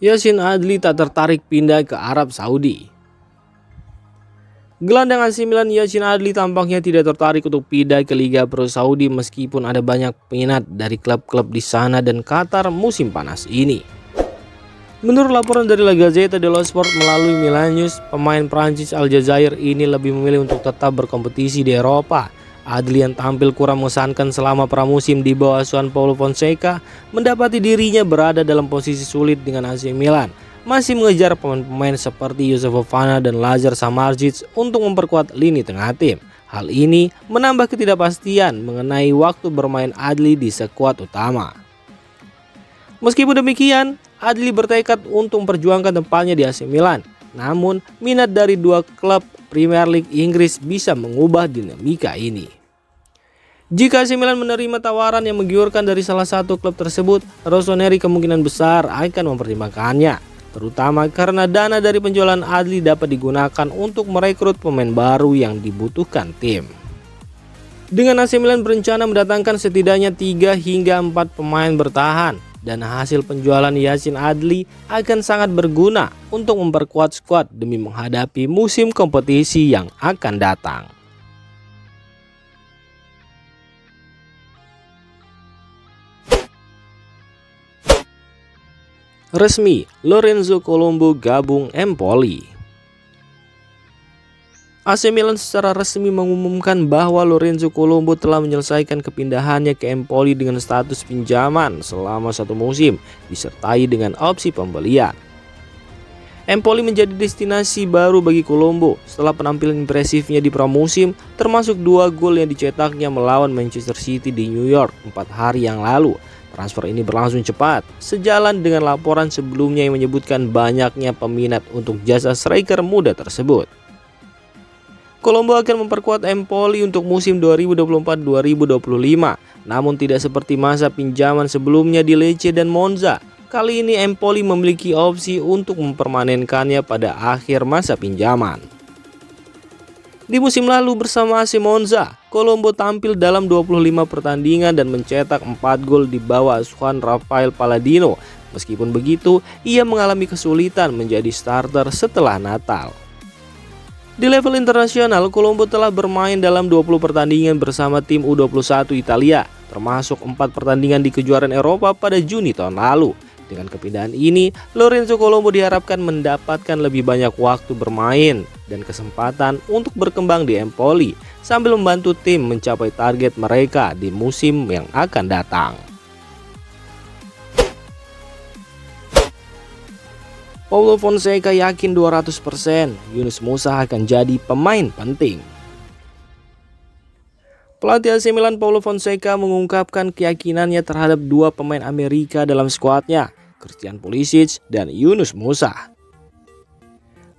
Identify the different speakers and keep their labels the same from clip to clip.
Speaker 1: Yacine Adli tak tertarik pindah ke Arab Saudi. Gelandang AC Milan Yacine Adli tampaknya tidak tertarik untuk pindah ke Liga Pro Saudi meskipun ada banyak minat dari klub-klub di sana dan Qatar musim panas ini. Menurut laporan dari La Gazzetta dello Sport melalui Milan News, pemain Prancis Aljazair ini lebih memilih untuk tetap berkompetisi di Eropa. Adli yang tampil kurang mengesankan selama pramusim di bawah asuhan Paulo Fonseca mendapati dirinya berada dalam posisi sulit dengan AC Milan. Masih mengejar pemain-pemain seperti Youssouf Fofana dan Lazar Samardzic untuk memperkuat lini tengah tim. Hal ini menambah ketidakpastian mengenai waktu bermain Adli di skuad utama. Meskipun demikian, Adli bertekad untuk memperjuangkan tempatnya di AC Milan. Namun, minat dari dua klub Premier League Inggris bisa mengubah dinamika ini. Jika AC Milan menerima tawaran yang menggiurkan dari salah satu klub tersebut, Rossoneri kemungkinan besar akan mempertimbangkannya, terutama karena dana dari penjualan Adli dapat digunakan untuk merekrut pemain baru yang dibutuhkan tim. Dengan AC Milan berencana mendatangkan setidaknya 3 hingga 4 pemain bertahan, dan hasil penjualan Yacine Adli akan sangat berguna untuk memperkuat skuad demi menghadapi musim kompetisi yang akan datang. Resmi, Lorenzo Colombo gabung Empoli. AC Milan secara resmi mengumumkan bahwa Lorenzo Colombo telah menyelesaikan kepindahannya ke Empoli dengan status pinjaman selama 1 musim, disertai dengan opsi pembelian. Empoli menjadi destinasi baru bagi Colombo setelah penampilan impresifnya di pramusim, termasuk 2 gol yang dicetaknya melawan Manchester City di New York 4 hari yang lalu. Transfer ini berlangsung cepat, sejalan dengan laporan sebelumnya yang menyebutkan banyaknya peminat untuk jasa striker muda tersebut. Colombo akan memperkuat Empoli untuk musim 2024-2025, namun tidak seperti masa pinjaman sebelumnya di Lecce dan Monza. Kali ini Empoli memiliki opsi untuk mempermanenkannya pada akhir masa pinjaman. Di musim lalu bersama AC Monza, Colombo tampil dalam 25 pertandingan dan mencetak 4 gol di bawah asuhan Rafael Palladino. Meskipun begitu, ia mengalami kesulitan menjadi starter setelah Natal. Di level internasional, Colombo telah bermain dalam 20 pertandingan bersama tim U21 Italia, termasuk 4 pertandingan di kejuaraan Eropa pada Juni tahun lalu. Dengan kepindahan ini, Lorenzo Colombo diharapkan mendapatkan lebih banyak waktu bermain dan kesempatan untuk berkembang di Empoli sambil membantu tim mencapai target mereka di musim yang akan datang. Paulo Fonseca yakin 200% Yunus Musa akan jadi pemain penting. Pelatih AC Milan Paulo Fonseca mengungkapkan keyakinannya terhadap 2 pemain Amerika dalam skuadnya, Christian Pulisic dan Yunus Musa.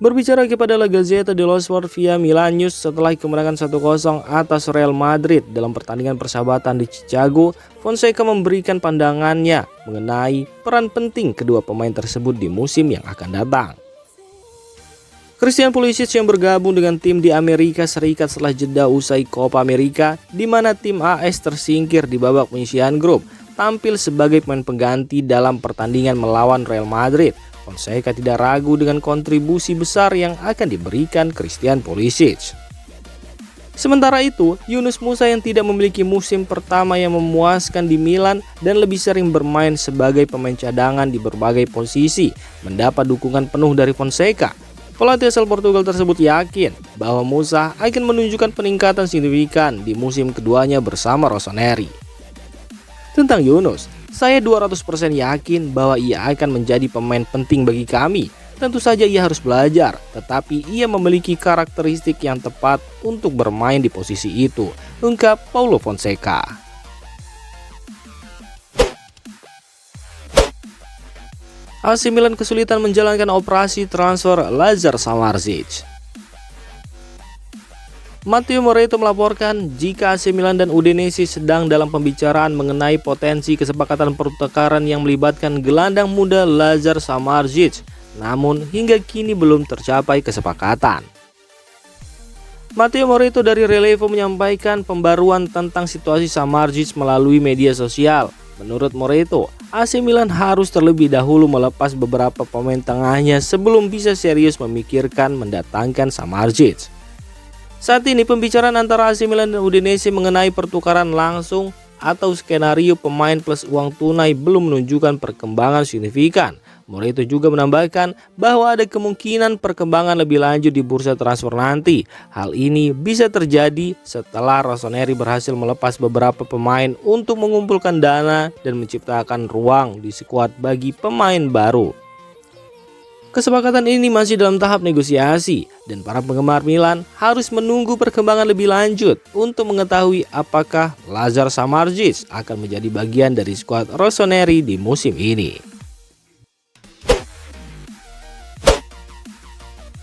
Speaker 1: Berbicara kepada La Gazzetta dello Sport via Milan News setelah kemenangan 1-0 atas Real Madrid dalam pertandingan persahabatan di Chicago, Fonseca memberikan pandangannya mengenai peran penting kedua pemain tersebut di musim yang akan datang. Christian Pulisic yang bergabung dengan tim di Amerika Serikat setelah jeda usai Copa America, di mana tim AS tersingkir di babak penyisihan grup, tampil sebagai pemain pengganti dalam pertandingan melawan Real Madrid. Fonseca tidak ragu dengan kontribusi besar yang akan diberikan Christian Pulisic. Sementara itu, Yunus Musa yang tidak memiliki musim pertama yang memuaskan di Milan dan lebih sering bermain sebagai pemain cadangan di berbagai posisi, mendapat dukungan penuh dari Fonseca. Pelatih asal Portugal tersebut yakin bahwa Musa akan menunjukkan peningkatan signifikan di musim keduanya bersama Rossoneri. Tentang Yunus, saya 200% yakin bahwa ia akan menjadi pemain penting bagi kami. Tentu saja ia harus belajar, tetapi ia memiliki karakteristik yang tepat untuk bermain di posisi itu, ungkap Paulo Fonseca. AC Milan kesulitan menjalankan operasi transfer Lazar Samardzic. Matteo Moretto melaporkan jika AC Milan dan Udinese sedang dalam pembicaraan mengenai potensi kesepakatan pertukaran yang melibatkan gelandang muda Lazar Samardzic, namun hingga kini belum tercapai kesepakatan. Matteo Moretto dari Relevo menyampaikan pembaruan tentang situasi Samardzic melalui media sosial. Menurut Moreto, AC Milan harus terlebih dahulu melepas beberapa pemain tengahnya sebelum bisa serius memikirkan mendatangkan Samardzic. Saat ini pembicaraan antara AC Milan dan Udinese mengenai pertukaran langsung atau skenario pemain plus uang tunai belum menunjukkan perkembangan signifikan. Moreto juga menambahkan bahwa ada kemungkinan perkembangan lebih lanjut di bursa transfer nanti. Hal ini bisa terjadi setelah Rossoneri berhasil melepas beberapa pemain untuk mengumpulkan dana dan menciptakan ruang di skuad bagi pemain baru. Kesepakatan ini masih dalam tahap negosiasi dan para penggemar Milan harus menunggu perkembangan lebih lanjut untuk mengetahui apakah Lazar Samardzic akan menjadi bagian dari skuad Rossoneri di musim ini.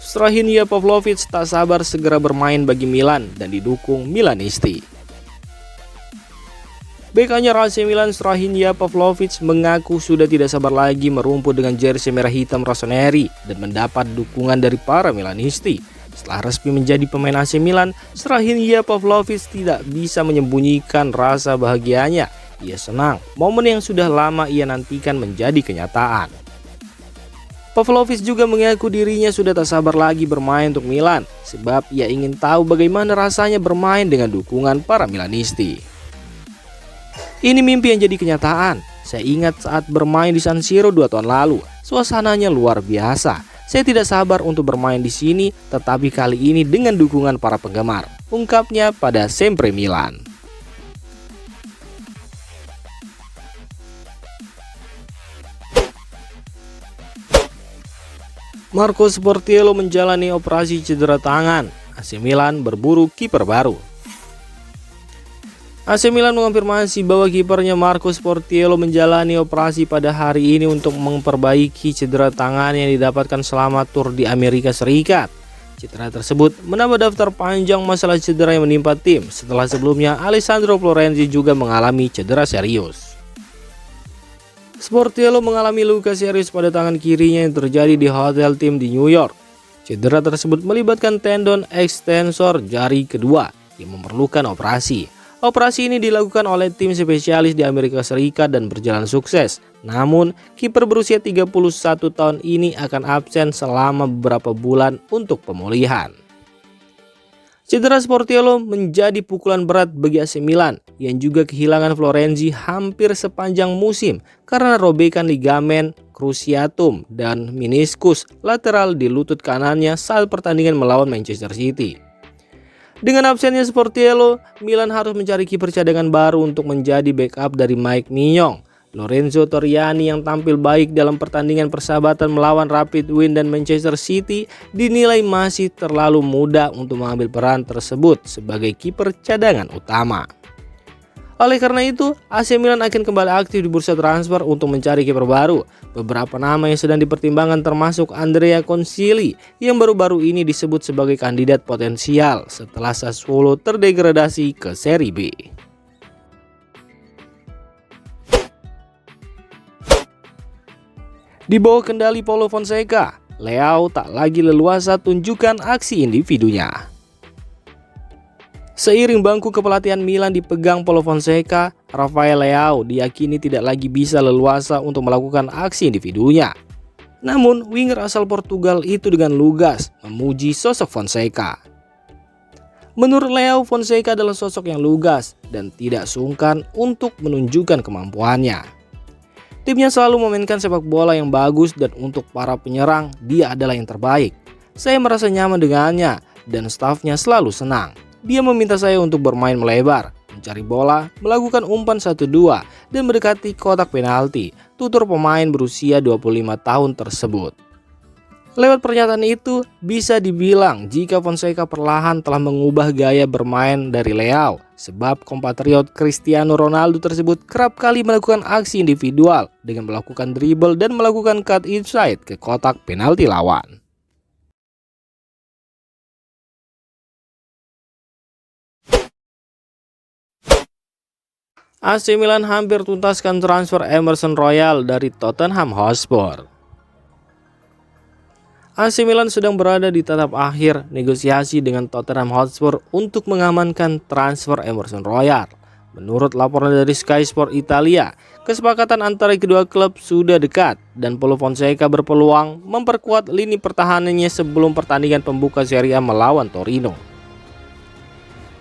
Speaker 1: Strahinja Pavlovic tak sabar segera bermain bagi Milan dan didukung Milanisti. Bek anyar AC Milan Strahinja Pavlovic mengaku sudah tidak sabar lagi merumput dengan jersey merah hitam Rossoneri dan mendapat dukungan dari para Milanisti. Setelah resmi menjadi pemain AC Milan, Strahinja Pavlovic tidak bisa menyembunyikan rasa bahagianya. Ia senang momen yang sudah lama ia nantikan menjadi kenyataan. Pavlovic juga mengaku dirinya sudah tak sabar lagi bermain untuk Milan sebab ia ingin tahu bagaimana rasanya bermain dengan dukungan para Milanisti. Ini mimpi yang jadi kenyataan. Saya ingat saat bermain di San Siro 2 tahun lalu, suasananya luar biasa. Saya tidak sabar untuk bermain di sini, tetapi kali ini dengan dukungan para penggemar, ungkapnya pada Sempre Milan. Marco Sportiello menjalani operasi cedera tangan. AC Milan berburu kiper baru. AC Milan mengonfirmasi bahwa kipernya Marco Sportiello menjalani operasi pada hari ini untuk memperbaiki cedera tangan yang didapatkan selama tur di Amerika Serikat. Cedera tersebut menambah daftar panjang masalah cedera yang menimpa tim setelah sebelumnya Alessandro Florenzi juga mengalami cedera serius. Sportiello mengalami luka serius pada tangan kirinya yang terjadi di hotel tim di New York. Cedera tersebut melibatkan tendon ekstensor jari kedua yang memerlukan operasi. Operasi ini dilakukan oleh tim spesialis di Amerika Serikat dan berjalan sukses. Namun, kiper berusia 31 tahun ini akan absen selama beberapa bulan untuk pemulihan. Cedera Sportiello menjadi pukulan berat bagi AC Milan yang juga kehilangan Florenzi hampir sepanjang musim karena robekan ligamen cruciatum dan meniskus lateral di lutut kanannya saat pertandingan melawan Manchester City. Dengan absennya Sportiello, Milan harus mencari kiper cadangan baru untuk menjadi backup dari Mike Maignan. Lorenzo Torriani yang tampil baik dalam pertandingan persahabatan melawan Rapid Wien dan Manchester City dinilai masih terlalu muda untuk mengambil peran tersebut sebagai kiper cadangan utama. Oleh karena itu, AC Milan akan kembali aktif di bursa transfer untuk mencari kiper baru. Beberapa nama yang sedang dipertimbangkan termasuk Andrea Consigli yang baru-baru ini disebut sebagai kandidat potensial setelah Sassuolo terdegradasi ke Serie B. Di bawah kendali Paulo Fonseca, Leao tak lagi leluasa tunjukkan aksi individunya. Seiring bangku kepelatihan Milan dipegang Paulo Fonseca, Rafael Leao diyakini tidak lagi bisa leluasa untuk melakukan aksi individunya. Namun, winger asal Portugal itu dengan lugas memuji sosok Fonseca. Menurut Leao, Fonseca adalah sosok yang lugas dan tidak sungkan untuk menunjukkan kemampuannya. Timnya selalu memainkan sepak bola yang bagus dan untuk para penyerang dia adalah yang terbaik. Saya merasa nyaman dengannya dan stafnya selalu senang. Dia meminta saya untuk bermain melebar, mencari bola, melakukan umpan 1-2 dan mendekati kotak penalti, tutur pemain berusia 25 tahun tersebut. Lewat pernyataan itu, bisa dibilang jika Fonseca perlahan telah mengubah gaya bermain dari Leao, sebab kompatriot Cristiano Ronaldo tersebut kerap kali melakukan aksi individual dengan melakukan dribble dan melakukan cut inside ke kotak penalti lawan. AC Milan hampir tuntaskan transfer Emerson Royal dari Tottenham Hotspur. AC Milan sedang berada di tahap akhir negosiasi dengan Tottenham Hotspur untuk mengamankan transfer Emerson Royal. Menurut laporan dari Sky Sport Italia, kesepakatan antara kedua klub sudah dekat dan Paulo Fonseca berpeluang memperkuat lini pertahanannya sebelum pertandingan pembuka Serie A melawan Torino.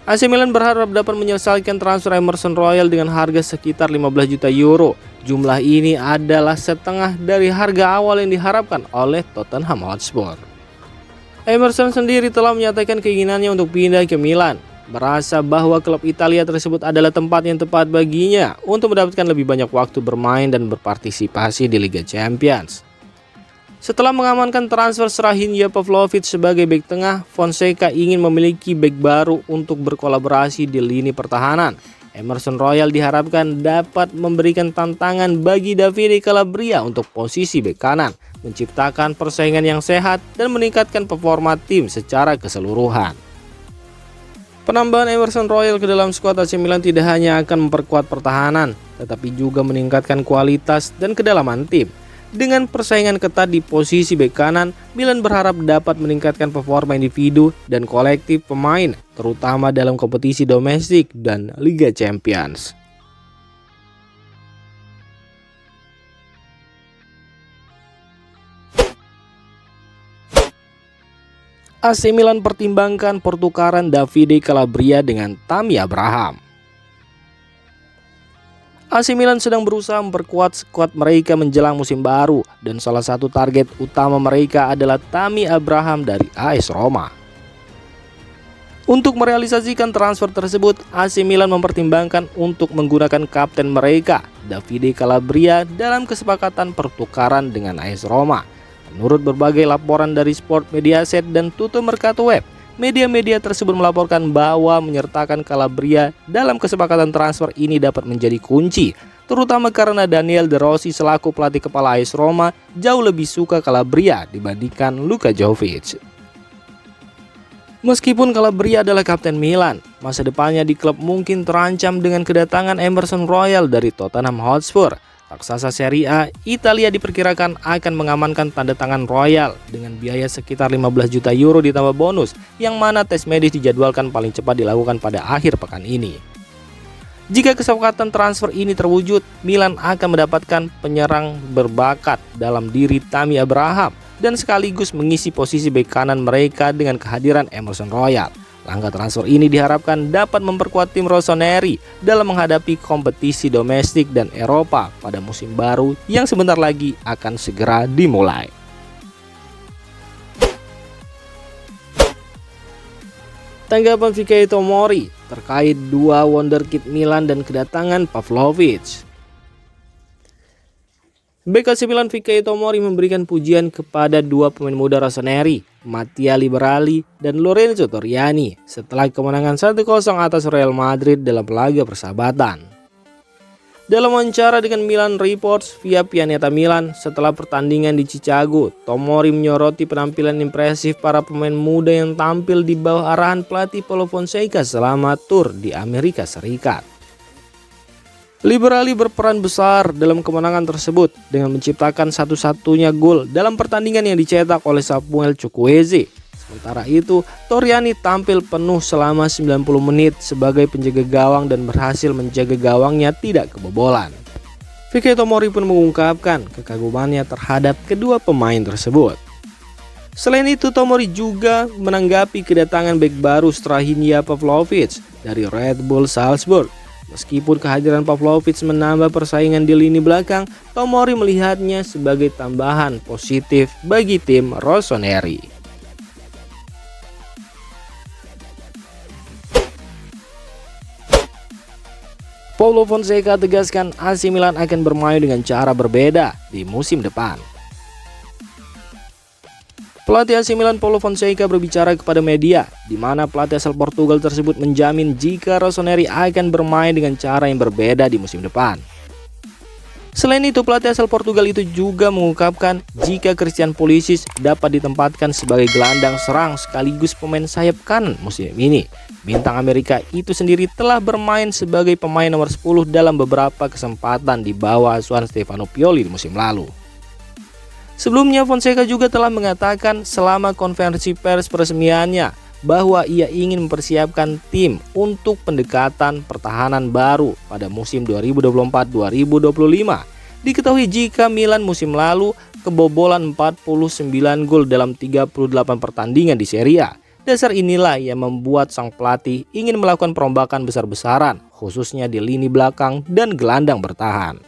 Speaker 1: AC Milan berharap dapat menyelesaikan transfer Emerson Royal dengan harga sekitar 15 juta euro. Jumlah ini adalah setengah dari harga awal yang diharapkan oleh Tottenham Hotspur. Emerson sendiri telah menyatakan keinginannya untuk pindah ke Milan, merasa bahwa klub Italia tersebut adalah tempat yang tepat baginya untuk mendapatkan lebih banyak waktu bermain dan berpartisipasi di Liga Champions. Setelah mengamankan transfer Strahinja Pavlovic sebagai bek tengah, Fonseca ingin memiliki bek baru untuk berkolaborasi di lini pertahanan. Emerson Royal diharapkan dapat memberikan tantangan bagi Davide Calabria untuk posisi bek kanan, menciptakan persaingan yang sehat dan meningkatkan performa tim secara keseluruhan. Penambahan Emerson Royal ke dalam skuad AC Milan tidak hanya akan memperkuat pertahanan, tetapi juga meningkatkan kualitas dan kedalaman tim. Dengan persaingan ketat di posisi bek kanan, Milan berharap dapat meningkatkan performa individu dan kolektif pemain, terutama dalam kompetisi domestik dan Liga Champions. AC Milan pertimbangkan pertukaran Davide Calabria dengan Tammy Abraham. AC Milan sedang berusaha memperkuat skuad mereka menjelang musim baru dan salah satu target utama mereka adalah Tammy Abraham dari AS Roma. Untuk merealisasikan transfer tersebut, AC Milan mempertimbangkan untuk menggunakan kapten mereka, Davide Calabria, dalam kesepakatan pertukaran dengan AS Roma. Menurut berbagai laporan dari Sport Mediaset dan Tutto Mercato Web, media-media tersebut melaporkan bahwa menyertakan Calabria dalam kesepakatan transfer ini dapat menjadi kunci, terutama karena Daniel De Rossi selaku pelatih kepala AS Roma jauh lebih suka Calabria dibandingkan Luka Jovic. Meskipun Calabria adalah kapten Milan, masa depannya di klub mungkin terancam dengan kedatangan Emerson Royal dari Tottenham Hotspur. Raksasa Serie A, Italia diperkirakan akan mengamankan tanda tangan Royal dengan biaya sekitar 15 juta euro ditambah bonus, yang mana tes medis dijadwalkan paling cepat dilakukan pada akhir pekan ini. Jika kesepakatan transfer ini terwujud, Milan akan mendapatkan penyerang berbakat dalam diri Tammy Abraham dan sekaligus mengisi posisi bek kanan mereka dengan kehadiran Emerson Royal. Langkah transfer ini diharapkan dapat memperkuat tim rossoneri dalam menghadapi kompetisi domestik dan Eropa pada musim baru yang sebentar lagi akan segera dimulai. Tanggapan Fikayo Tomori terkait dua wonderkid Milan dan kedatangan Pavlovic. Bek AC Milan Fikayo Tomori memberikan pujian kepada dua pemain muda rossoneri, Mattia Liberali dan Lorenzo Toriani, setelah kemenangan 1-0 atas Real Madrid dalam laga persahabatan. Dalam wawancara dengan Milan Reports via Pianeta Milan setelah pertandingan di Chicago, Tomori menyoroti penampilan impresif para pemain muda yang tampil di bawah arahan pelatih Paulo Fonseca selama tur di Amerika Serikat. Liberali berperan besar dalam kemenangan tersebut dengan menciptakan satu-satunya gol dalam pertandingan yang dicetak oleh Samuel Chukwueze. Sementara itu, Toriani tampil penuh selama 90 menit sebagai penjaga gawang dan berhasil menjaga gawangnya tidak kebobolan. Fikayo Tomori pun mengungkapkan kekagumannya terhadap kedua pemain tersebut. Selain itu, Tomori juga menanggapi kedatangan bek baru Strahinja Pavlovic dari Red Bull Salzburg. Meskipun kehadiran Pavlovic menambah persaingan di lini belakang, Tomori melihatnya sebagai tambahan positif bagi tim rossoneri. Paulo Fonseca tegaskan AC Milan akan bermain dengan cara berbeda di musim depan. Pelatih AC Milan Paulo Fonseca berbicara kepada media, di mana pelatih asal Portugal tersebut menjamin jika rossoneri akan bermain dengan cara yang berbeda di musim depan. Selain itu, pelatih asal Portugal itu juga mengungkapkan jika Christian Pulisic dapat ditempatkan sebagai gelandang serang sekaligus pemain sayap kanan musim ini. Bintang Amerika itu sendiri telah bermain sebagai pemain nomor 10 dalam beberapa kesempatan di bawah asuhan Stefano Pioli di musim lalu. Sebelumnya, Fonseca juga telah mengatakan selama konferensi pers peresmiannya bahwa ia ingin mempersiapkan tim untuk pendekatan pertahanan baru pada musim 2024-2025. Diketahui jika Milan musim lalu kebobolan 49 gol dalam 38 pertandingan di Serie A. Dasar inilah yang membuat sang pelatih ingin melakukan perombakan besar-besaran, khususnya di lini belakang dan gelandang bertahan.